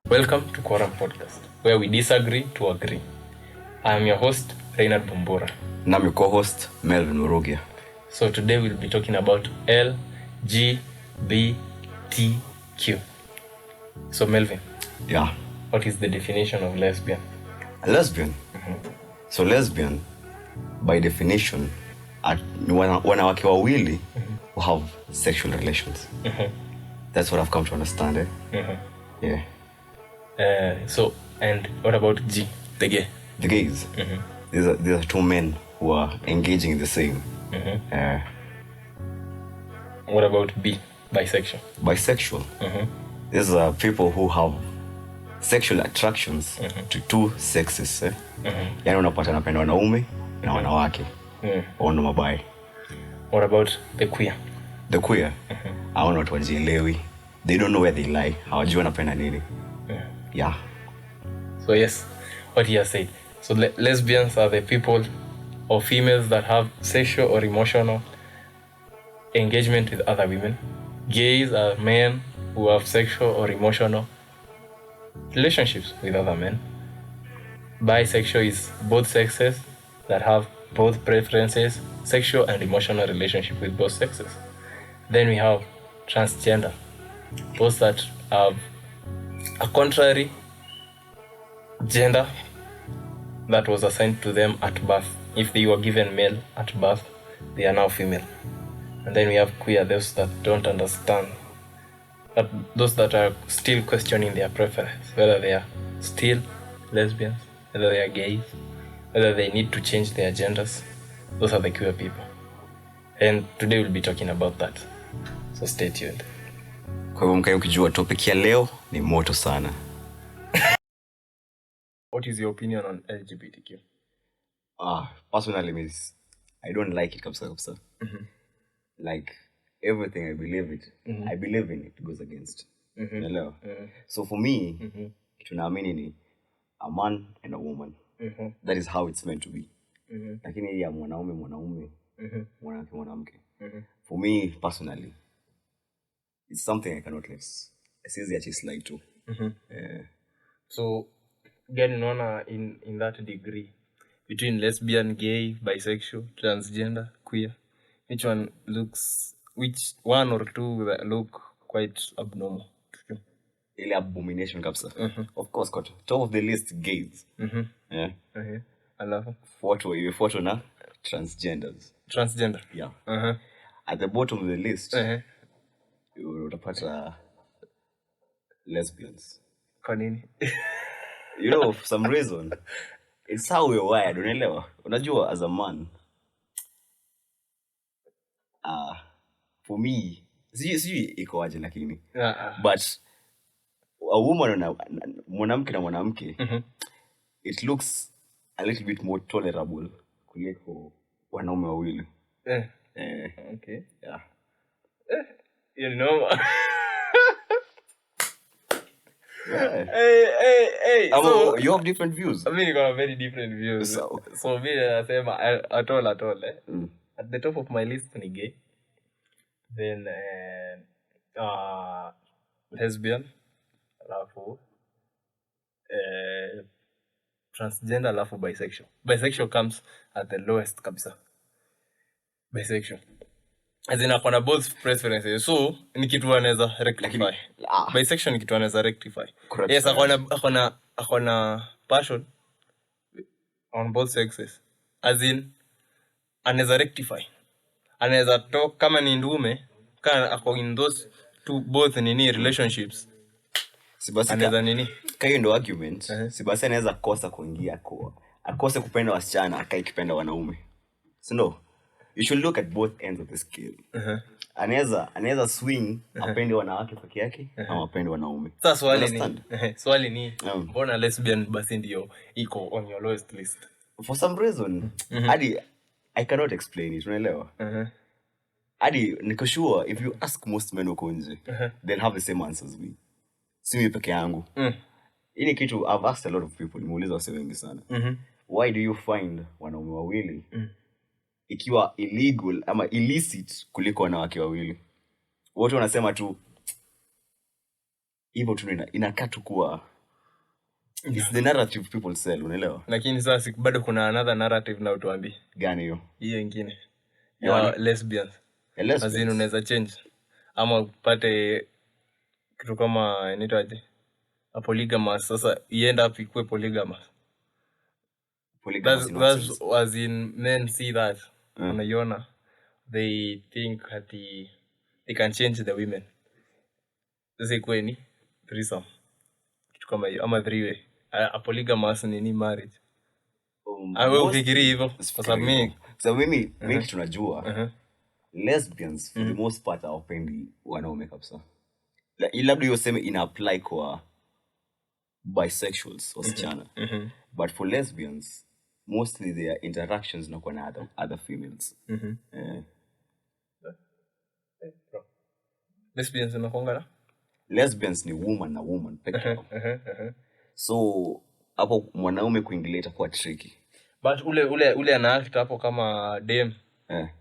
Welcome to Quorum Podcast, where we disagree to agree. I am your host, Reynard Bombora. And I'm your co-host, Melvin Murugia. So today we'll be talking about Lgbtq. So Melvin, Yeah. what is the definition of lesbian? A lesbian. So lesbian, by definition, wanawake wawili who have sexual relations. That's what I've come to understand. Yeah. And what about G, the gay? The gays. These are two men who are engaging in the same. What about B, bisexual? Bisexual. These are people who have sexual attractions to two sexes. Yani unapata napenda wanaume na wanawake. Ono mabai. What about the queer? The queer. Hawana watu wajielewi. They don't know where they lie. Hawajui wanapenda nini. Yeah. So yes, what he has said. So lesbians are the people or females that have sexual or emotional engagement with other women. Gays are men who have sexual or emotional relationships with other men. Bisexual is both sexes that have both preferences, sexual and emotional relationship with both sexes. Then we have transgender, those that have a contrary gender that was assigned to them at birth. If they were given male at birth, they are now female. And then we have queer, those that don't understand, those that are still questioning their preference, whether they are still lesbians, whether they are gays, whether they need to change their genders. Those are the queer people. And today we'll be talking about that. So stay tuned. Kwa hivyo mkae ukijua topic ya leo ni moto sana. What is your opinion on LGBTQ? Personally, I don't like it kabisa. Like everything I believe in it goes against. Unaelewa? So for me, kitu naamini ni a man and a woman. That is how it's meant to be. Lakini ya mwanaume, mwanamke. For me personally, it's something I cannot let. It's easy to slide to. So again, unaona in that degree between lesbian, gay, bisexual, transgender, queer, which one or two that look quite abnormal? Ile abomination kabisa. Of course, got top of the list, gays. Yeah. Alafu Photo na transgenders. Transgender. Yeah. At the bottom of the list, utapata lesbians. Kwa nini? You know, for some reason, it's how we're wired, unaelewa? Unajua, as a man, for me, sijui iko aje lakini. But a woman na mwanamke, it looks a little bit more tolerable kuliko wanaume wawili. Okay. Yeah. You know. Yeah. Hey. So you have different views. I mean, you got very different views. So me, nasema at all. At the top of my list ni gay. Then lesbian, alafu transgender, alafu bisexual. Bisexual comes at the lowest kabisa. Bisexual. As in akona both preferences. So ni kitu anaweza rectify. Bisexual ni kitu anaweza rectify. Correct. Yes, akona passion on both sexes. As in anaweza rectify. Anaweza talk kama ni ndume, kana ako in those two both nini relationships. Sibasi anaweza nini? Kayo ndo argument. Sibasi anaweza kosa kuingia akose kupenda wasichana akaikipenda wanaume. So no. You should look at both ends of the scale. Anaweza swing apende wanawake peke yake au apende wanaume. Sasa swali ni mbona lesbian basi ndio iko on your lowest list? For some reason, I cannot explain it, unaelewa? Niko sure if you ask most men uko nje, they'll have the same answers as me. Si mimi peke yangu. Ini kitu I've asked a lot of people, nimeuliza wase wengi sana. Why do you find wanaume wawili ikiwa illegal ama illicit kuliko wanawake wawili? Wote wanasema tu hivyo tu inakaa tu kuwa It's the narrative people sell, unaelewa? Lakini sasa bado kuna another narrative na utuambi. Gani hiyo? Hiyo nyingine. Ya Lesbians. lesbians. Azin unaweza change. Ama upate kitu kama inaitwaje? A polygamous. Sasa ienda up ikue polygamous. That's as in men see that. Unaiona. They think that they can change the women. Sasa ikue ni threesome. Kitu kama hiyo ama three-way. A polygamous ni marriage. Wewe ufikiri hivyo? Kwa sababu mimi tunajua lesbians for the most part hawapendi wanaume kabisa. Labda hiyo sema ina apply kwa bisexuals wasichana. But for lesbians mostly their interactions na kwa other females. Lesbians wanakuanga lesbians ni woman na woman peke yao. So hapo mwanaume kuingilia itakuwa tricky. But ule ana act hapo kama dem.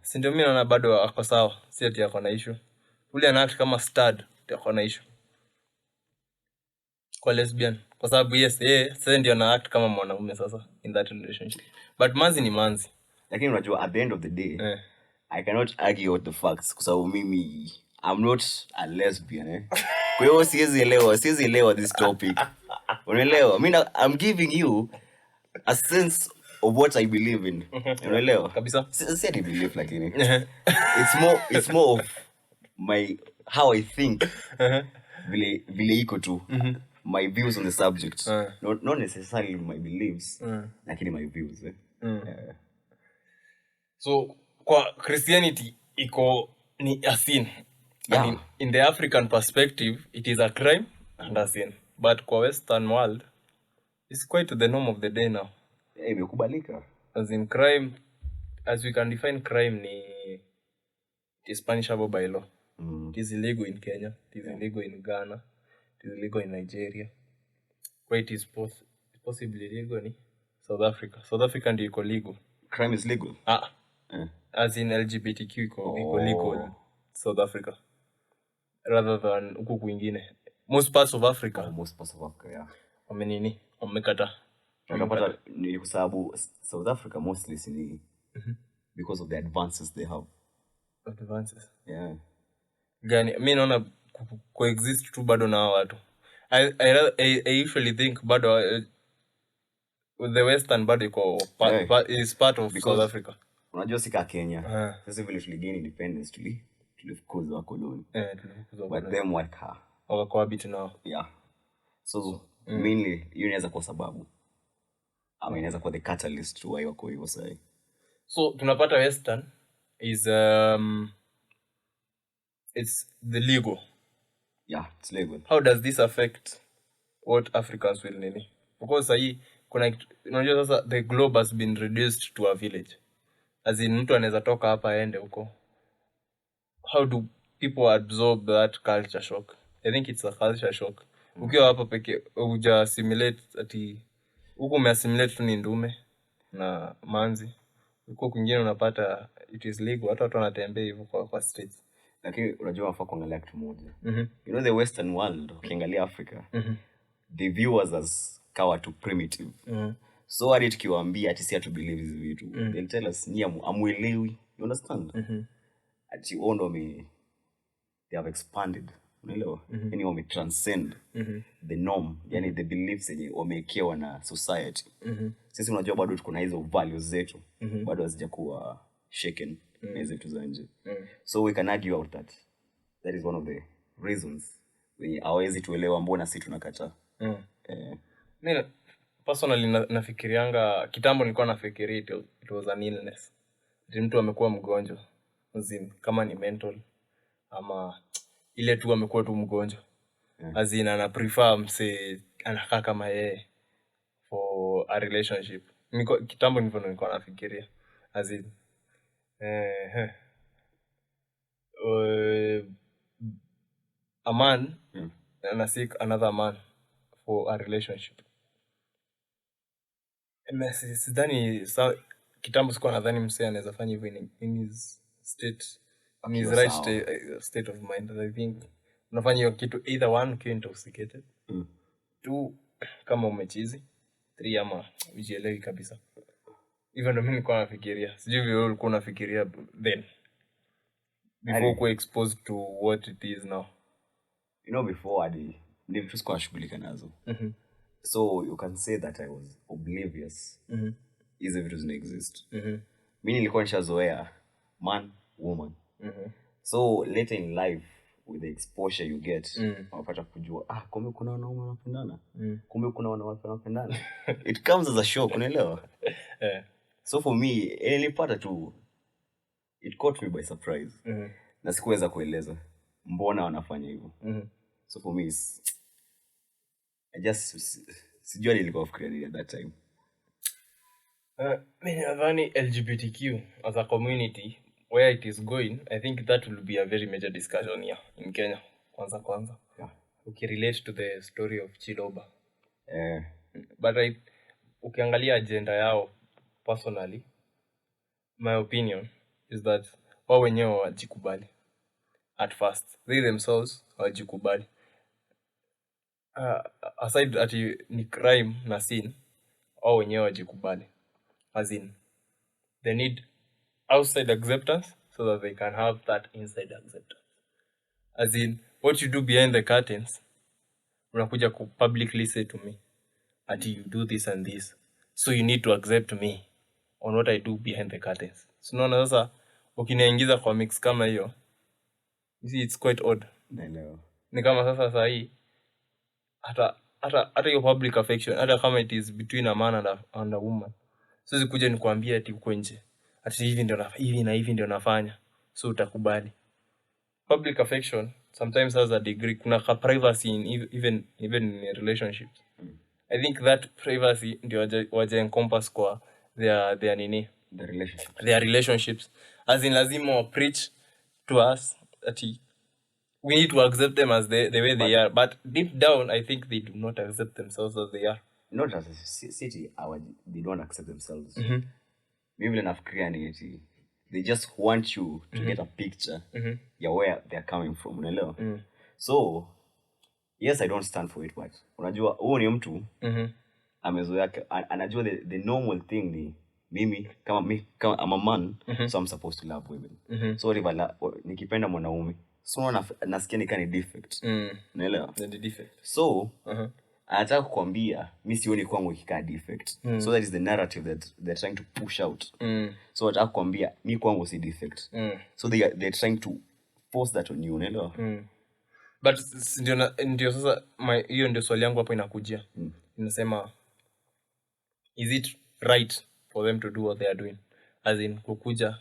Si ndio mimi naona bado ako sawa. Si ati yako na issue. Ule ana act kama stud yako na issue. Kwa lesbian. Kwa sababu sasa ndio ana act kama mwanaume sasa in that relationship. But manzi ni manzi. Lakini unajua at the end of the day I cannot argue with the facts kwa sababu mimi I'm not a lesbian. Kwa hiyo siwezi elewa this topic. Unaelewa? I'm giving you a sense of what I believe in. Unaelewa? Kabisa. Si I believe lakini. It's more of my how I think. Vile iko tu. My views on the subject. Not necessarily my beliefs, lakini my views. So kwa Christianity iko ni a sin. I mean, in the African perspective, it is a crime and a sin. But kwa Western world, it's quite the norm of the day now. Imekubalika. As in crime, as we can define crime, it is punishable by law. It is illegal in Kenya. It is illegal in Ghana. It is illegal in Nigeria. Where it is possibly illegal in South Africa. South Africa ndio iko legal. Crime is legal? As in Lgbtq iko legal South Africa. Rather than huku kwingine. Most parts of Africa. Yeah. Wamekata. Unapata ni kwa sababu South Africa mostly ni because of the advances they have. Advances? Yeah. Gani, mimi naona coexist tu bado na watu. I usually think bado the Western bado is part of South Africa. Unajua sika Kenya. Sasa vile tuligain independence tulifukuza wakoloni. But them wakacohabit now. Yeah. So mainly hiyo inaweza kwa sababu inaweza kwa the catalyst why wako hivyo sasa. So tunapata Western is it's the legal. Yeah, it's legal. How does this affect what Africans will need? Because unajua sasa the globe has been reduced to a village. As in mtu anaweza toka hapa aende huko. How do people absorb that culture shock? I think it's a culture shock. Ukiwa hapa peke uja assimilate ati huko umeassimilate tu ni ndume na manzi. Huko kwingine unapata it is legal, hata watu wanatembea hivyo kwa streets. Lakini unajua wafaa kuangalia kitu moja. You know the Western world, ukiangalia Africa, they view us as kawa too primitive. So hadi tukiwaambia ati si hatu believe hizi vitu, they'll tell us ni amuelewi. You understand? Ati they have expanded. Unaelewa? Yani wame transcend the norm, yani the beliefs yenye wamekewa na society. Sisi unajua bado tuko na hizo values zetu, bado hazijakuwa shaken na hizo vitu za nje. So we can argue out that is one of the reasons wenye hawezi tuelewa mbona sisi tunakataa. Mimi personally nafikirianga kitambo nilikuwa nafikiria it was an illness. Mtu amekuwa mgonjwa kama ni mental ama ile tu amekuwa tu mgonjwa. Azina ana prefer mse anakaa kama yeye for a relationship. Kitambo nilikuwa nafikiria azin a man and seek another man for a relationship. Sidhani kitambo sikuwa nadhani mse anaweza fanya hivyo in his state, in his right state of mind. I think unafanya hiyo kitu either one ukiwa intoxicated, two kama umechizi 3 ama ujielewi kabisa. Even though mimi nilikuwa nafikiria, sijui vile ulikuwa unafikiria then before ku exposed to what it is now. You know, before hadi ni vitu sikuwa nashughulika nazo. So you can say that I was oblivious. Hizi vitu zina exist. Mimi nilikuwa nishazoea man, woman. So later in life, with the exposure you get, unapata kujua kumbe kuna wanaume wanapendana, kumbe kuna wanawake wanapendana. It comes as a shock, unaelewa? So for me, nilipata tu, it caught me by surprise. Na sikuweza kueleza mbona wanafanya hivyo. So for me, I just sijua nilikuwa nafikiria at that time. Mimi nadhani LGBTQ as a community, where it is going, I think that will be a very major discussion here in Kenya. Kwanza. Yeah. Relate to the story of Chiloba. But ukiangalia agenda yao personally, my opinion is that wao wenyewe wajikubali. At first, they themselves wajikubali. Aside ati ni crime na sin, wao wenyewe wajikubali. As in, they need outside acceptance so that they can have that inside acceptance. As in, what you do behind the curtains, unakuja ku publicly say to me, ati you do this and this, so you need to accept me on what I do behind the curtains. So unaona sasa ukiniingiza kwa mix kama hiyo, you see it's quite odd. I know. Ni kama sasa hii hata your public affection, hata kama it is between a man and a woman, so zikuja nikwambie ati uko nje, ati hivi ndio nafanya, so utakubali. Public affection sometimes has a degree, kuna ka privacy in even in relationships. I think that privacy ndio waje encompass kwa their nini, their relationships, as in lazima wa preach to us ati we need to accept them as the way they are, but deep down I think they do not accept themselves as they are. Not as a city, they don't accept themselves. Maybe vile nafikiria ni eti they just want you to get a picture ya where they're coming from, unaelewa? So yes, I don't stand for it, but unajua huo ni mtu amezoea, anajua the normal thing ni mimi kama I'm a man, so I'm supposed to love women. So nikipenda mwanaume, so nasikia ni defect. Unaelewa? The defect. So anataka kukwambia mimi sioni kwangu ikikaa defect. So that is the narrative that they're trying to push out. So anataka kukwambia mimi kwangu si defect. So they're trying to force that on you, unaelewa? But ndio sasa hiyo ndio swali yangu hapo inakujia. Inasema, is it right for them to do what they are doing? As in kukuja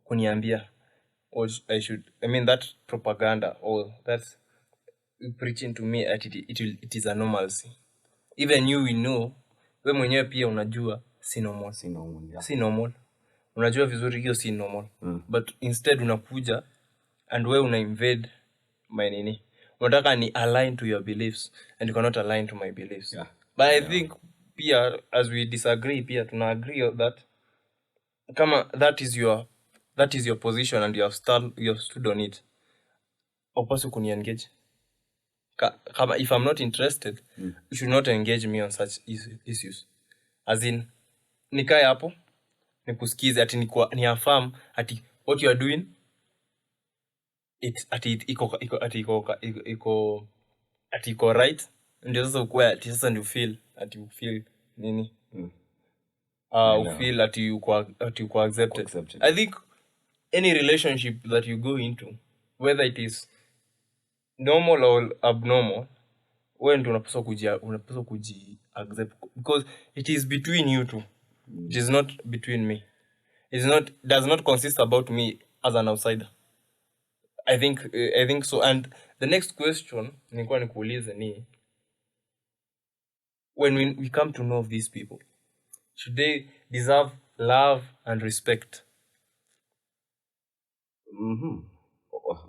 kuniambia, or I mean that propaganda, or that's preaching to me at it is a normalcy. Even you know, we mwenyewe pia unajua si normal. Yeah. Si normal. Unajua vizuri hiyo si normal. But instead unakuja and we una invade my nini. Unataka ni align to your beliefs and you cannot align to my beliefs. Yeah. But I think pia as we disagree pia tuna agree that kama that is your position and you have stood on it, opposite kuni engage. Kama if I'm not interested, you should not engage me on such issues. As in, nikae hapo nikusikize ati ni affirm ati what you are doing iko right, ndio sasa ukue ati sasa ndio feel nini, feel ati uko accepted. I think any relationship that you go into, whether it is normal or abnormal, wewe ndio unapaswa kuji accept, because it is between you two. It is not between me. Does not consist about me as an outsider. I think so. And the next question nilikuwa nikuulize ni, when we come to know of these people, should they deserve love and respect?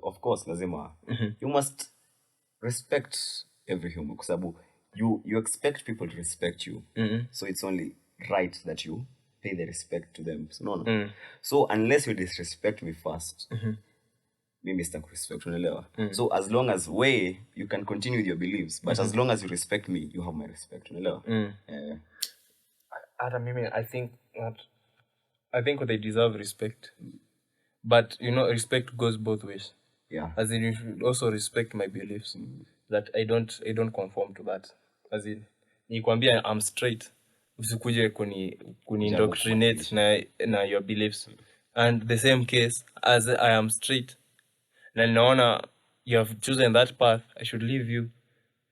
Of course, lazima. You must respect every human, kwa sababu you expect people to respect you. So it's only right that you pay the respect to them. So no. So unless you disrespect me first, mimi sitakurespect, unaelewa? So as long as you can continue with your beliefs, but as long as you respect me, you have my respect, unaelewa? Hata mimi I think they deserve respect, but respect goes both ways. Yeah. As in, you should also respect my beliefs, that I don't conform to that. As in, nikwambia I'm straight, usikuje kuni indoctrinate na your beliefs. And the same case, as I am straight na naona you have chosen that path, I should leave you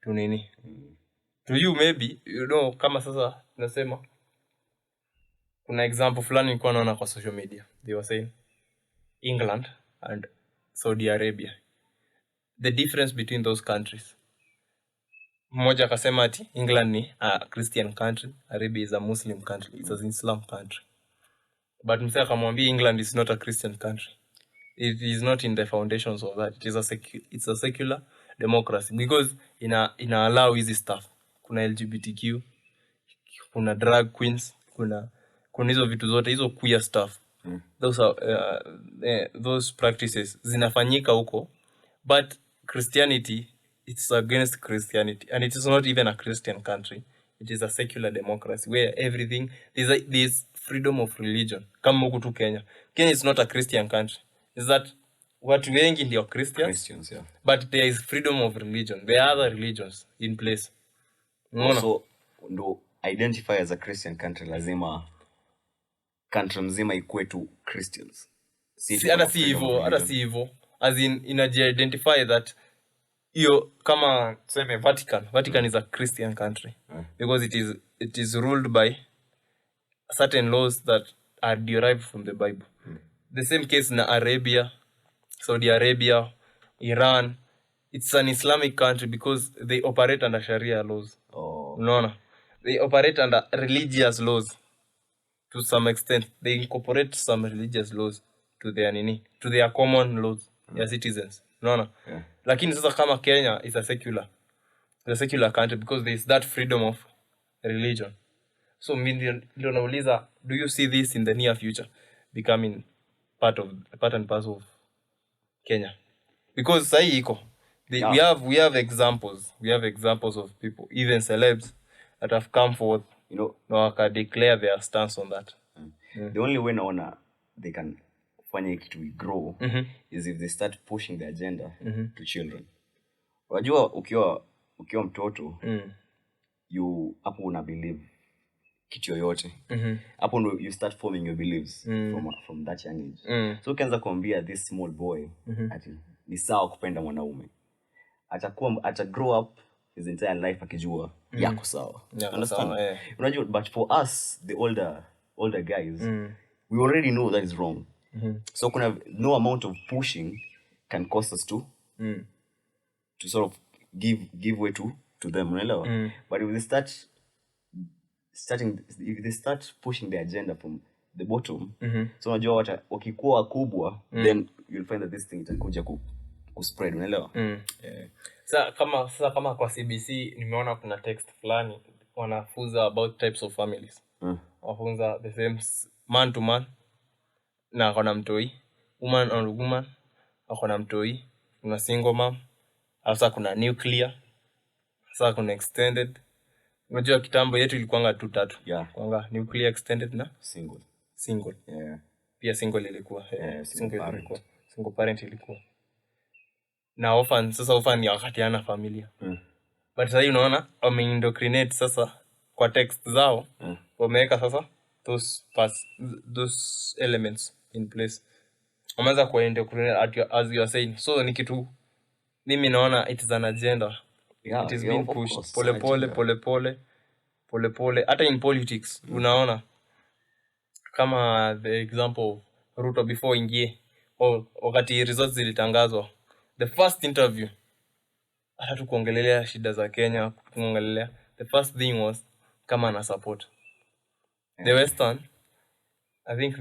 to nini. To you maybe, kama sasa nasema kuna example fulani nilikuwa naona kwa social media. They were saying England and Saudi Arabia, the difference between those countries. Mmoja akasema ati England ni a Christian country, Arabia is a Muslim country, it's an Islam country. But msee akamwambia England is not a Christian country. It is not in the foundations of that. It's a secular democracy because ina allow easy stuff. Kuna Lgbtq, kuna drag queens, kuna hizo vitu zote, hizo queer stuff. Those practices zinafanyika huko, but Christianity, it's against Christianity, and it is not even a Christian country. It is a secular democracy where everything there's freedom of religion. Kama huku tu Kenya is not a Christian country. Is that watu wengi ndio Christians, yeah. But there is freedom of religion. There are other religions in place. Also, ndo identify as a Christian country, lazima country mzima ikuwe tu Christians. Hata si hivyo. As in, inaji-identify that kama tuseme Vatican is a Christian country because it is ruled by certain laws that are derived from the Bible. The same case na Arabia, Saudi Arabia, Iran. It's an Islamic country because they operate under Sharia laws. No. They operate under religious laws to some extent. They incorporate some religious laws to their common laws, their citizens. No. Yeah. Lakini sasa kama Kenya is a secular country because there is that freedom of religion. So ndio nauliza, do you see this in the near future becoming part and parcel of Kenya? Because sahi iko. We have examples. We have examples of people, even celebs, that have come forth, na declare their stance on that. The only way naona they can fanya kitu grow is if they start pushing the agenda to children. Unajua ukiwa mtoto you hapo una believe kitu yoyote. Hapo ndo you start forming your beliefs from that young age. So ukianza kuambia this small boy ati ni sawa kupenda mwanaume, ata grow up his entire life akijua yako sawa. Understand? Unajua, but for us the older guys, we already know that is wrong. So kuna no amount of pushing can cause us to sort of give way to them, unaelewa? But if they start pushing the agenda from the bottom, so unajua wakikuwa wakubwa, then you'll find that this thing itakuja kuspread, unaelewa? Sasa kama kwa CBC nimeona kuna text fulani wanafunza about types of families. Wafunza the same man to man na akona mtoi, woman on woman akona mtoi, kuna single mom, sasa kuna nuclear, sasa kuna extended. Unajua kitambo yetu ilikuanga tu tatu. Kwanga nuclear, extended na single. Yeah. Pia single ilikuwa. Single parent ilikuwa. Na orphan ni wakati hana familia. But sasa unaona wameindoctrinate sasa kwa text zao. Wameweka sasa those elements in place. Wameanza kuindoctrinate as you are saying. So ni kitu mimi naona it is an agenda. It is being pushed pole. Hata in politics unaona kama the example of Ruto before ingie wakati results zilitangazwa, the first interview hata tukuongelelea shida za Kenya, tukuongelelea, the first thing was kama na support the Western. I think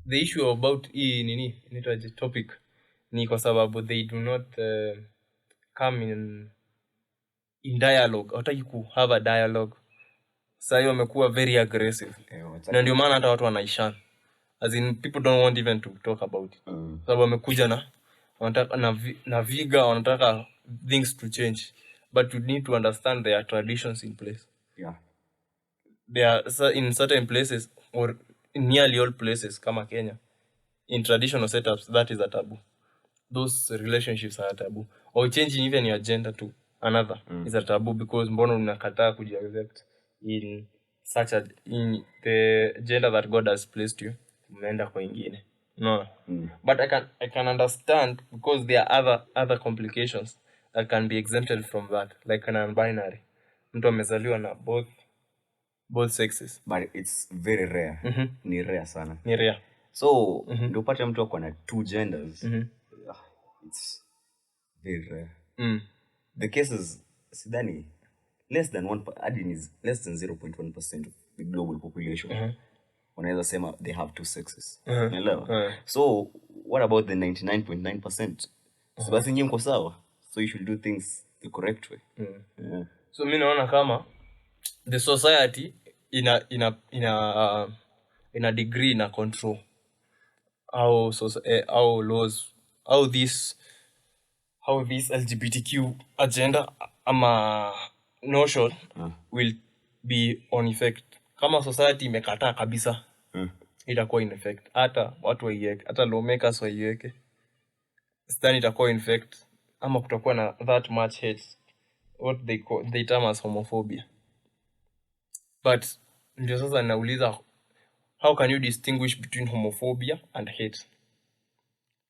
the issue about hii topic ni kwa sababu they do not come in dialogue. Hawataki ku have a dialogue. Sasa hiyo wamekuwa very aggressive. Na ndio maana hata watu wanaishana. as in people don't want even to talk about it. Sababu wamekuja na wanataka na viga, wanataka things to change, but you need to understand there are traditions in place. There are in certain places, or in nearly all places kama Kenya, in traditional setups, that is a taboo. Those relationships are a taboo. Or changing even your gender to another is a taboo, because mbona unakataa kujiaccept in such a in the gender that God has placed you, umeenda kwa ingine. No. But I can understand, because there are other complications that can be exempted from that, like an non-binary. Mtu amezaliwa na both sexes, but it's very rare. Ni rare sana. Ni rare. So ndio upate mtu ako na 2 genders. It's very rare. The cases sidhani less than 0.1% of the global population. Unaweza sema they have 2 sexes. Unaelewa? So what about the 99.9%? So basi nyinyi mko sawa. So you should do things the correct way. So mimi naona kama the society ina degree na control how laws, how this LGBTQ agenda ama notion will be on effect. Kama society imekataa kabisa, itakuwa in effect. Hata watu waiweke, hata lawmakers waiweke, then itakuwa in effect, ama kutakuwa na that much hate, what they term as homophobia. But ndio sasa nauliza, how can you distinguish between homophobia and hate?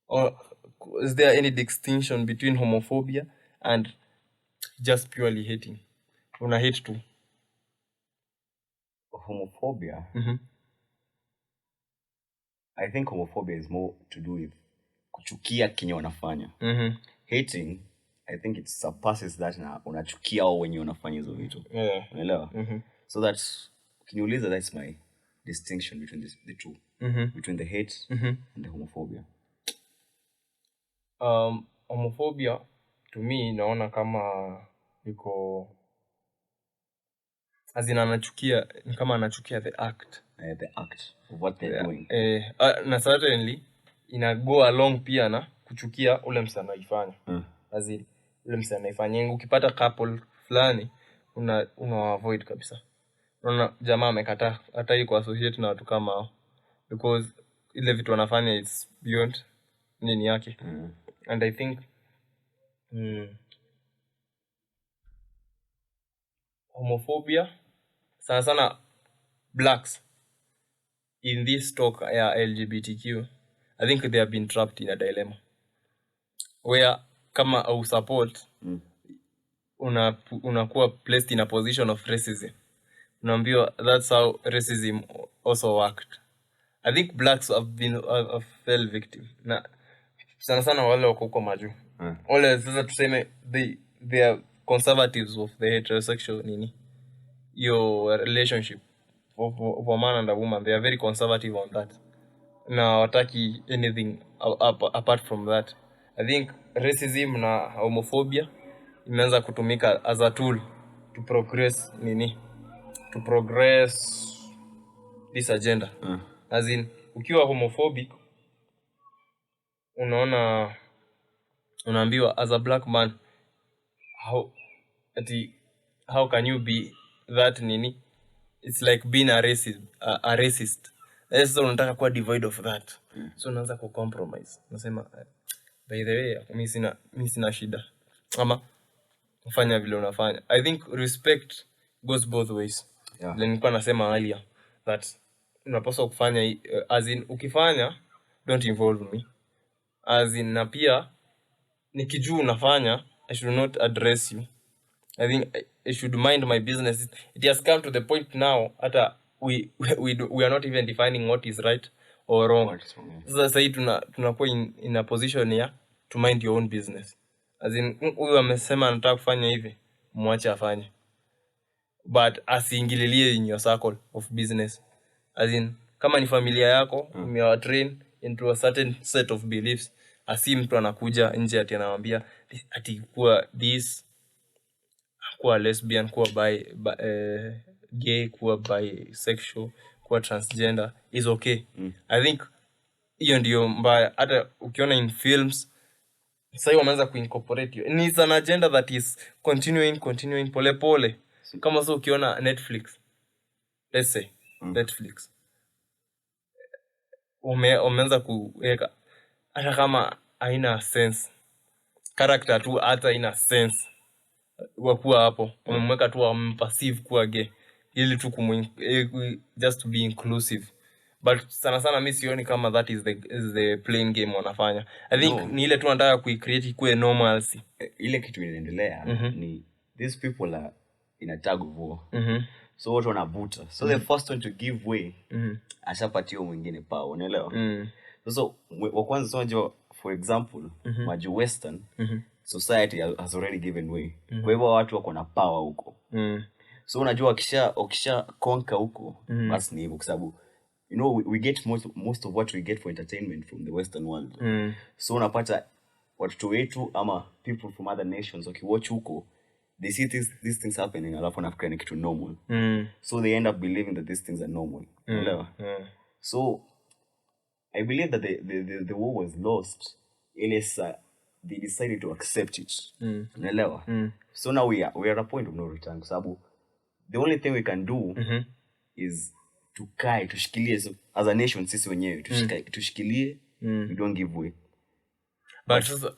Or is there any distinction between homophobia and just purely hating? Una hate too? Homophobia? I think homophobia is more to do with kuchukia kenye wanafanya. Hating, I think it surpasses that, na unachukia wao wenye wanafanya hizo vitu. Unaelewa? So that's my distinction between the two. Between the hate and the homophobia. Homophobia to me naona kama iko azina anachukia, kama anachukia the act of what they're doing. Na certainly ina go along pia na kuchukia ule msana ifanya. Azin ule msana ifanya, ukipata couple fulani una avoid kabisa. Unaona jamaa amekataa hata hii associate na watu kama hao, because ile vitu wanafanya it's beyond nini yake. And I think homophobia sana blacks in this talk ya LGBTQ, I think they have been trapped in a dilemma where kama au support unakuwa placed in a position of racism. Unaambiwa that's how racism also worked. I think blacks have fell victim na sana wale wako huko maju. Wale sasa tuseme they are conservatives of the heterosexual nini, your relationship of a man and a woman. They are very conservative on that, na wataki anything apart from that. I think racism na homophobia imeanza kutumika as a tool to progress this agenda. As in ukiwa homophobic, unaambiwa as a black man, how can you be that nini? It's like being a racist. So unataka kuwa devoid of that. So unaanza ku compromise. Unasema by the way mimi sina shida, ama ufanya vile unafanya. I think respect goes both ways. Nilikuwa nasema earlier that unapaswa kufanya as in ukifanya don't involve me, as in na pia nikijua unafanya I should not address you. I think I should mind my business. It has come to the point now hata we are not even defining what is right or wrong. Sasa hii tunakuwa in a position ya to mind your own business. As in huyu amesema anataka kufanya hivi, mwache afanye, but asiingililie in your circle of business. As in kama ni familia yako, umewatrain into a certain set of beliefs, asi mtu anakuja nje ati anamwambia ati kuwa this, kuwa lesbian, kuwa gay, kuwa bisexual, kuwa transgender is okay. I think hiyo ndio mbaya. Hata ukiona in films sasa wameanza kuincorporate hiyo. It's an agenda that is continuing pole pole. Kama sasa ukiona Netflix, let's say Netflix umeanza kuweka hata kama haina sense character tu, hata haina sense wakuwa hapo, wamemweka tu passive kuwa gay ili tu just to be inclusive. But sana mimi sioni kama that is the playing game wanafanya. I think ni ile tu wanataka kuicreate kuwe normalcy. Ile kitu inaendelea ni these people are in a tug of war. So watu wanavuta. So the first one to give way ashapatio mwingine power, unaelewa? So wa kwanza unajua, for example, maju western society has already given way. Kwa hivyo watu wako na power huko. So unajua wakisha conquer huko, basi ni hivyo, kwa sababu you know we get most of what we get for entertainment from the western world. So unapata watoto wetu ama people from other nations wakiwatch huko, they see these things happening, alafu wanafikiri ni kitu normal. So they end up believing that these things are normal. So I believe that the war was lost unless they decided to accept it. So now we are at a point of no return, kwa sababu the only thing we can do is tushikilie as a nation, sisi wenyewe tushikilie, we don't give way. But sasa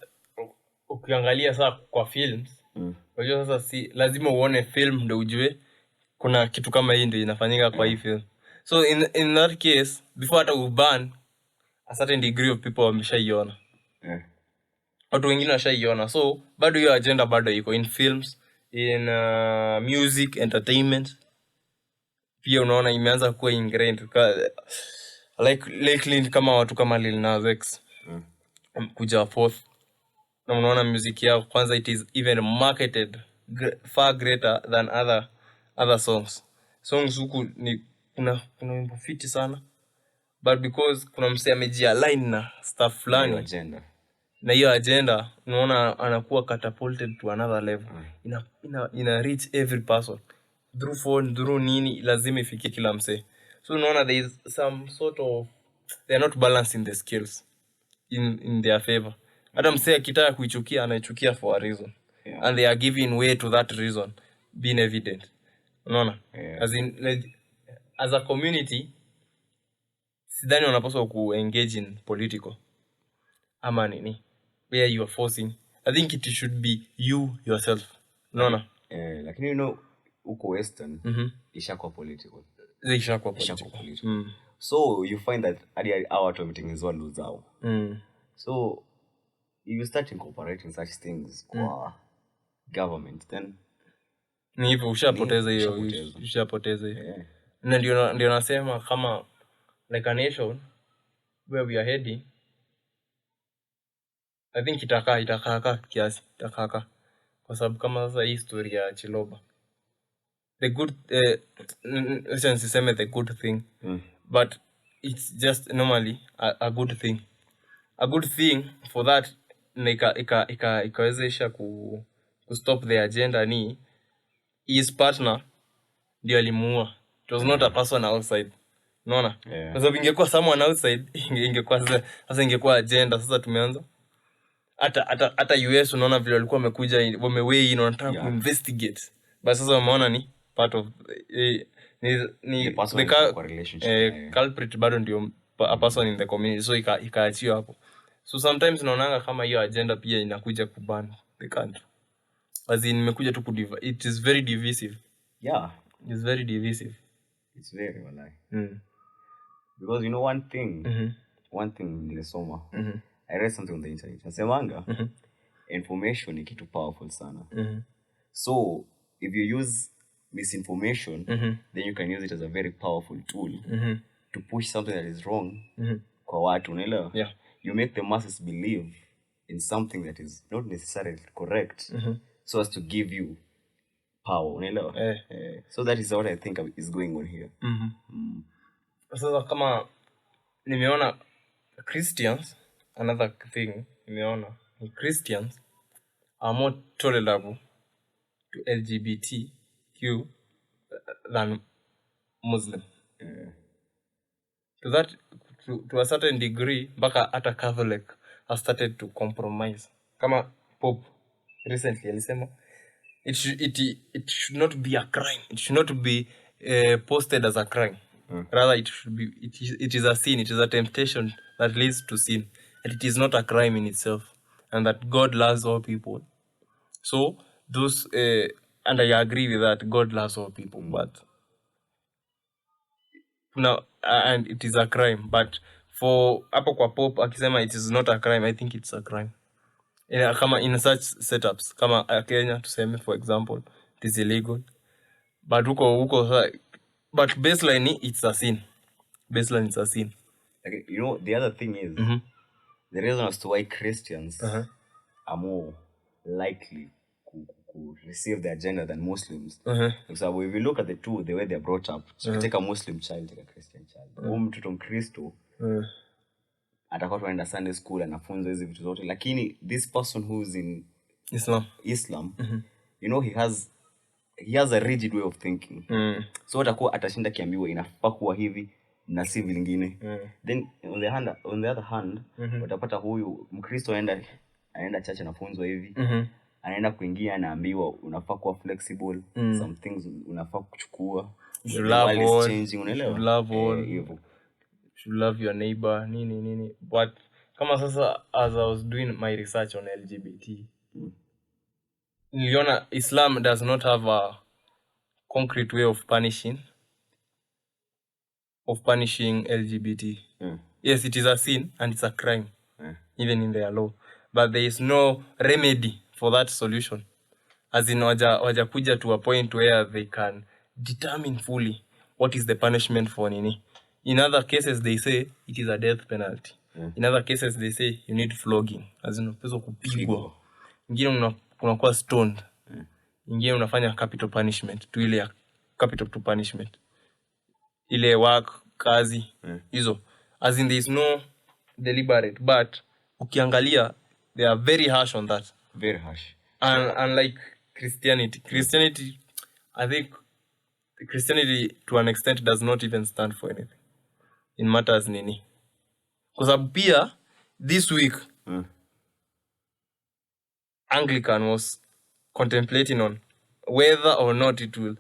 ukiangalia sasa kwa films, unajua sasa si lazima uone film ndio ujue kuna kitu kama hii ndio inafanyika kwa hii film. So in that case, before hata uban, a certain degree of people wameshaiona. Watu wengine washaiona. So bado hiyo agenda bado iko in films, in music, entertainment. Pia unaona imeanza kuwa ingrained. Like lately kama watu kama Lil Nas X kuja forth, na unaona music yao kwanza it is even marketed far greater than other songs huku ni kuna wimbo fiti sana, but because kuna msee amejialign na stuff fulani agenda, na hiyo agenda unaona anakuwa catapulted to another level. Ina reach every person through phone, through nini, lazima ifikie kila msee. So unaona there is some sort of, they are not balancing the skills in their favor. Hata msee akitaka kuichukia anaichukia for a reason, and they are giving way to that reason being evident. Unaona? As a community sidhani wanapaswa engage in political ama nini where you are forcing. I think it should be you yourself. Unaona? Lakini you know uko western ishakuwa political. Ishakuwa political. So you find that hadi our watu wametengenezwa laws zao. So if you start incorporating such things kwa government, then ni hivyo ushapoteza hiyo. Na ndio nasema kama like a nation where we are heading, I think itakaa kiasi, kwa sababu kama sasa hii story ya Chiloba, the good the good thing, but it's just normally a good thing for that ikawezesha ku stop the agenda. Ni his partner ndio alimuua, it was not a person outside. Unaona? Kwa sababu ingekuwa someone outside ingekuwa agenda. Sasa tumeanza hata US unaona vile walikuwa wamekuja wamewei na wanataka kuinvestigate, but sasa wameona ni part of the culprit bado ndio a person in the community, so ikaachiwa hapo. So sometimes naonanga kama hiyo agenda pia inakuja kuban the country, as in imekuja tu it is very divisive. It's very divisive. It's very walai. Because you know one thing nilisoma, I read something on the internet. Nasemanga information ni kitu powerful sana. So if you use misinformation, then you can use it as a very powerful tool to push something that is wrong kwa watu, unaelewa? You make the masses believe in something that is not necessarily correct, so as to give you power, unaelewa? So that is what I think is going on here. Sasa kama nimeona Christians, another thing nimeona Christians are more tolerable to LGBTQ than Muslim. to a certain degree mpaka hata Catholic has started to compromise. Kama Pope recently alisema it should not be a crime. It should not be posted as a crime. Rather it is a sin. It is a temptation that leads to sin. And it is not a crime in itself. And that God loves all people. So those and I agree with that. God loves all people, but now and it is a crime. But for hapo kwa Pope akisema it is not a crime, I think it's a crime. Kama in such setups, kama Kenya tuseme for example, it is illegal. But but baseline it's a sin. Baseline it's a sin. Okay, the other thing is the reason as to why Christians are more likely to receive the agenda than Muslims. So if you look at the way they're brought up, so take a Muslim child, take a Christian child. Mtoto Mkristo atakuwa tunaenda Sunday school anafunzwa hizi vitu zote, lakini this person who's in Islam he has a rigid way of thinking. So atakuwa atashinda kiambiwa inafaa kuwa hivi na si vingine. Then on the other hand utapata huyu Mkristo anaenda church anafunzwa hivi. Anaenda kuingia anaambiwa unafaa kuwa flexible, some things unafaa kuchukua. You love all, changing, unaelewa? You love all. Should love your neighbor, nini. But kama sasa as I was doing my research on LGBT, niliona Islam does not have a concrete way of punishing LGBT. Yes, it is a sin and it's a crime, even in their law. But there is no remedy for that solution. As in, waja kuja to a point where they can determine fully what is the punishment for nini. In other cases, they say it is a death penalty. In other cases, they say you need flogging. As in, peso kupigwa. Ingine unakuwa stoned. Ingine unafanya capital punishment. Tu ile capital to punishment. Ile work, kazi. Hizo. As in, there is no deliberate. But, ukiangalia, they are very harsh on that. Very harsh. And unlike Christianity, I think Christianity to an extent does not even stand for anything in matters nini. Because pia this week Anglican was contemplating on whether or not it will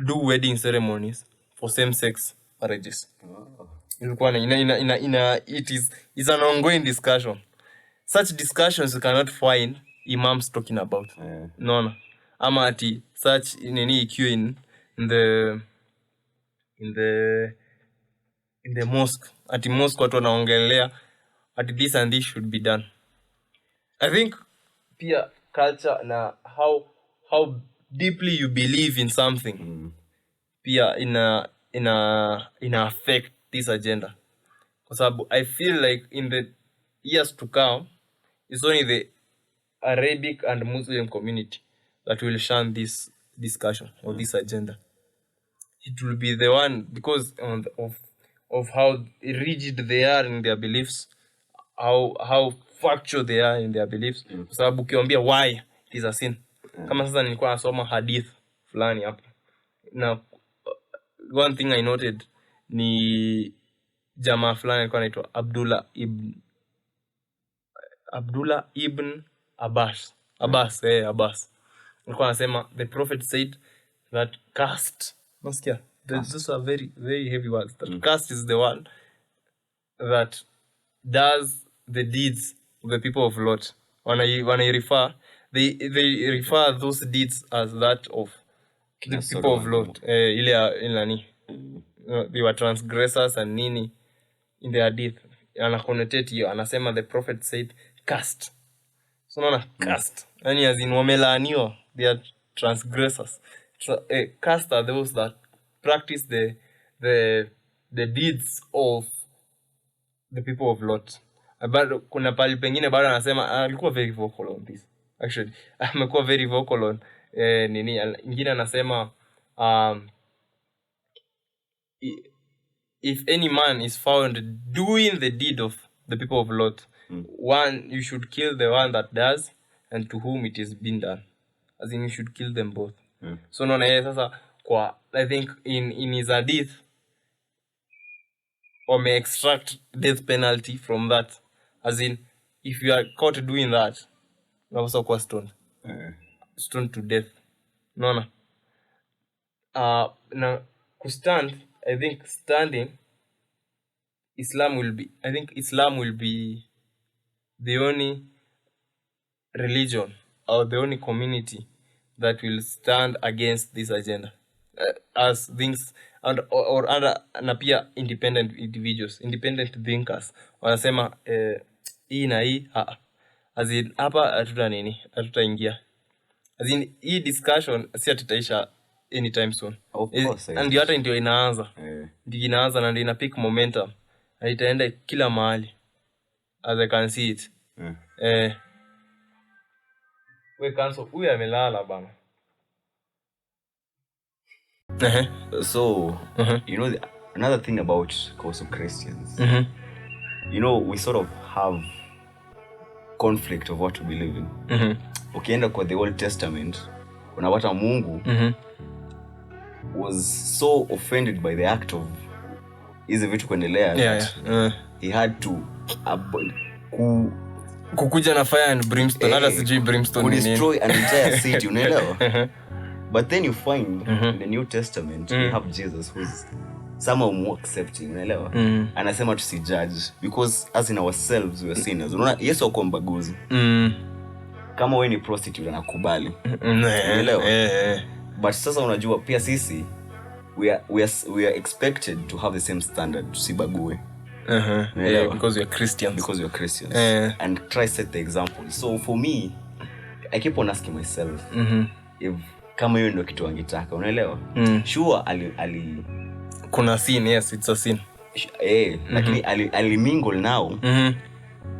do wedding ceremonies for same-sex marriages. It's an ongoing discussion. Such discussions you cannot find imams talking about. No. Ama ati such nini ikiwa in the mosque. Ati mosque watu wanaongelea ati this and this should be done. I think pia culture na how deeply you believe in something pia ina affect this agenda. Kwa sababu I feel like in the years to come it's only the Arabic and Muslim community that will shun this discussion or this agenda. It will be the one because of how rigid they are in their beliefs, how factual they are in their beliefs. Kwa sababu ukiambia why it is a sin. Kama sasa nilikuwa nasoma hadith fulani hapo. Na one thing I noted ni jamaa fulani alikuwa anaitwa Abdullah ibn Abbas. Abbas. Alikuwa anasema the prophet said that caste. Nasikia? Those are very, very heavy words. That caste is the one that does the deeds of the people of Lot. When I refer, they refer those deeds as that of the people of Lot. They were transgressors and nini in their deed. Anaconnotate hiyo. Anasema the prophet said caste. So naona caste. Yani as in wamelaaniwa. They are transgressors. Caste are those that practice the deeds of the people of Lot. But kuna pali pengine bado anasema alikuwa very vocal on this. Actually, amekuwa very vocal on nini. Ingine anasema if any man is found doing the deed of the people of Lot, one, you should kill the one that does and to whom it is been done. As in, you should kill them both. So naona yeye sasa kwa I think in his hadith or may extract death penalty from that. As in, if you are caught doing that, unaweza kuwa stoned. Stoned to death. Unaona? Now, kustand, I think standing, Islam will be the only religion or the only community that will stand against this agenda. As things or other na pia independent individuals, independent thinkers wanasema hii na hii as in hapa hatutaingia. As in hii discussion si tutaisha anytime soon. Of course. And hata ndio inaanza. Ndio inaanza na ndio ina pick momentum. Na itaenda kila mahali. As I can see it. We cancel. Huyu amelala bana. So, you know, another thing about also Christians, you know, we sort of have conflict of what we believe in. Ukienda kwa the Old Testament, unapata Mungu was so offended by the act of hizi vitu kuendelea that he had to kukuja na fire and brimstone, hata sijui brimstone ni destroy an entire city, unaelewa? But then you find in the New Testament we have Jesus who's somehow more accepting, unaelewa? Anasema tusijudge because as in ourselves we are sinners. Unaona Yesu hakuwa mbaguzi. Kama wewe ni prostitute anakubali. Unaelewa? But sasa unajua pia sisi we are expected to have the same standard, tusibague. Because we are Christians. And try set the example. So for me, I keep on asking myself, if kama hiyo ndio kitu angetaka, unaelewa? Sure ali kuna sin, yes, it's a sin. Lakini ali mingle now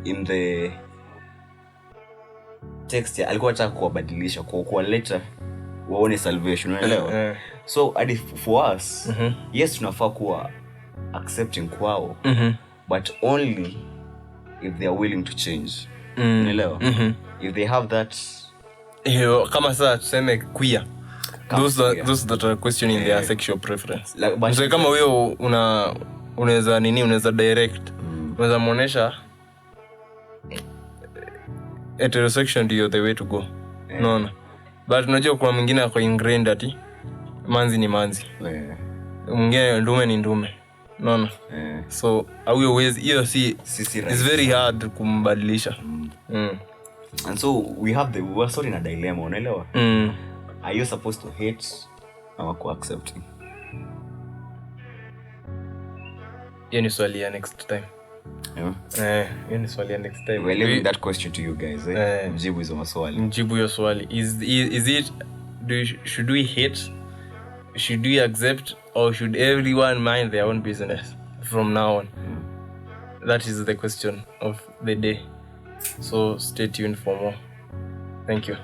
in the text alikuwa anataka kuwabadilisha kuwaleta waone salvation, unaelewa? So for us, yes, tunafaa kuwa accepting kwao, but only if they are willing to change. Unaelewa? If they have that kama sasa tuseme queer, those that are questioning their sexual preference, so kama wewe unaweza direct, unaweza muonesha heterosexual ndio the way to go. Unaona? But unajua kuna mwingine ako ingrained ati manzi ni manzi, mwingine ndume ni ndume. Unaona? So hiyo ways hiyo it's very hard kumbadilisha. And so we are sort in a dilemma, unaelewa? Are you supposed to hate or to accepting? Ni swali ya next time. Ni swali ya next time. We're leaving that question to you guys. Mjibu hizo maswali. Mjibu hiyo swali. Is it should we hate? Should we accept? Or should everyone mind their own business from now on? That is the question of the day. So stay tuned for more. Thank you.